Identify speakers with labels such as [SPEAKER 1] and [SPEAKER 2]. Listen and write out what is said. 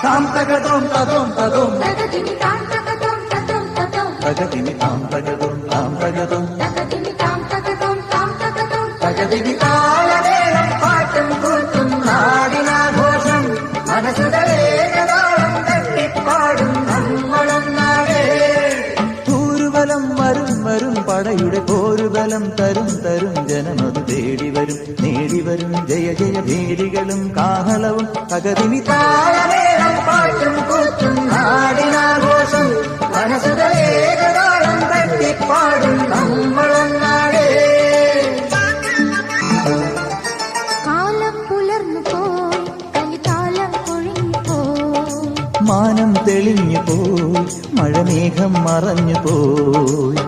[SPEAKER 1] താം തകതും തതും തതും
[SPEAKER 2] തകതിമി താം തകതും തതും തതും
[SPEAKER 1] തകതിമി താം തകതും താം തകതും
[SPEAKER 2] തകതിമി താം തകതും താം തകതും
[SPEAKER 1] തകതിമി താളമേളം പാട്ടും കൂട്ടും നാടിനാഘോഷം മനസ്സുകളേകതാളം തട്ടിപ്പാടും നമ്മളൊന്നാകെ തൂരുബലം വരും വരും പടയുടെ പോരുബലം തരും തരും ജനമത് തേടിവരും നേടിവരും ജയ ജയ ഭീരികളും കാഹളവും തകതിമി താളമേളം പാട്ടും കൂട്ടും നാടിനാഘോഷം മനസ്സുകളേകതാളം തട്ടിപ്പാടും നമ്മളൊന്നാകെ
[SPEAKER 2] കാലം പുലർന്നു പോയി കലികാലം കൊഴിഞ്ഞു പോയി
[SPEAKER 1] മാനം തെളിഞ്ഞു പോയി മഴമേഘം മറഞ്ഞു പോയി